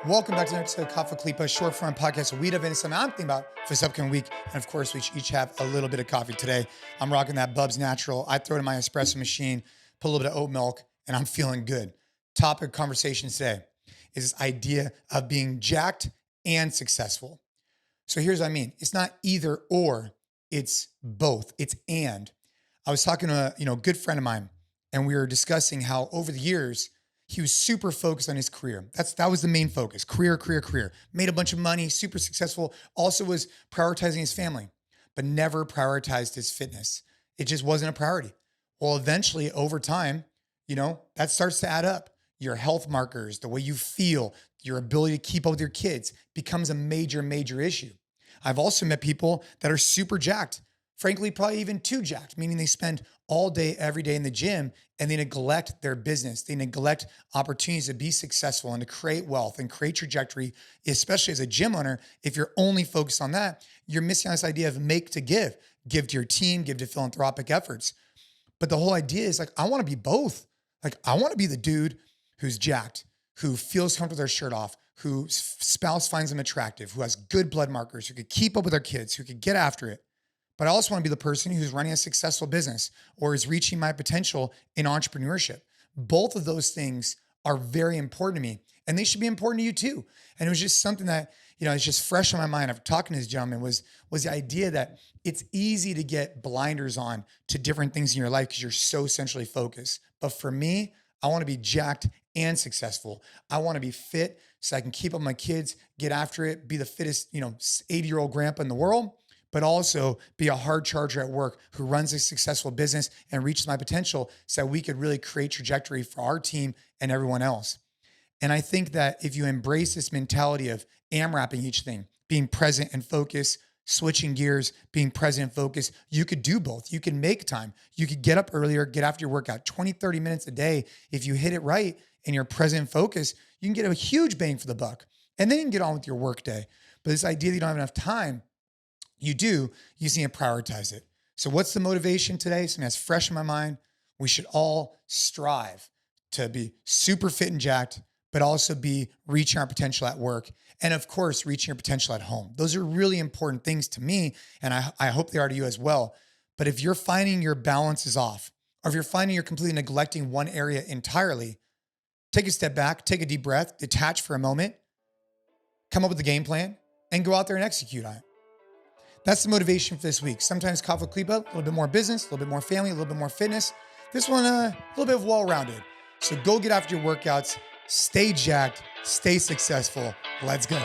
Welcome back to another episode of Coffee With Khalipa, short form podcast where we dive into something I'm thinking about for this upcoming week. And of course, we each have a little bit of coffee today. I'm rocking that Bubs Natural. I throw it in my espresso machine, put a little bit of oat milk, and I'm feeling good. Topic of conversation today is this idea of being jacked and successful. So here's what I mean. It's not either or, it's both. It's and. I was talking to a good friend of mine, and we were discussing how over the years, he was super focused on his career. That was the main focus. Career. Made a bunch of money, super successful. Also was prioritizing his family, but never prioritized his fitness. It just wasn't a priority. Well, eventually over time, that starts to add up. Your health markers, the way you feel, your ability to keep up with your kids becomes a major issue. I've also met people that are super jacked. Frankly, probably even too jacked, meaning they spend all day, every day in the gym and they neglect their business. They neglect opportunities to be successful and to create wealth and create trajectory, especially as a gym owner. If you're only focused on that, you're missing on this idea of make to give to your team, give to philanthropic efforts. But the whole idea is I want to be both. I want to be the dude who's jacked, who feels comfortable with their shirt off, whose spouse finds them attractive, who has good blood markers, who could keep up with their kids, who could get after it. But I also want to be the person who's running a successful business or is reaching my potential in entrepreneurship. Both of those things are very important to me and they should be important to you too. And it was just something that, it's just fresh on my mind after talking to this gentleman was the idea that it's easy to get blinders on to different things in your life because you're so centrally focused. But for me, I want to be jacked and successful. I want to be fit so I can keep up with my kids, get after it, be the fittest, 80-year-old grandpa in the world, but also be a hard charger at work who runs a successful business and reaches my potential so that we could really create trajectory for our team and everyone else. And I think that if you embrace this mentality of AMRAPing each thing, being present and focused, switching gears, being present and focused, you could do both. You can make time. You could get up earlier, get after your workout, 20, 30 minutes a day. If you hit it right and you're present and focused, you can get a huge bang for the buck. And then you can get on with your work day. But this idea that you don't have enough time, you just need to prioritize it. So what's the motivation today? Something that's fresh in my mind. We should all strive to be super fit and jacked, but also be reaching our potential at work. And of course, reaching your potential at home. Those are really important things to me. And I hope they are to you as well. But if you're finding your balance is off, or if you're finding you're completely neglecting one area entirely, take a step back, take a deep breath, detach for a moment, come up with a game plan, and go out there and execute on it. That's the motivation for this week. Sometimes Coffee With Khalipa, a little bit more business, a little bit more family, a little bit more fitness. This one, a little bit of well-rounded. So go get after your workouts, stay jacked, stay successful. Let's go.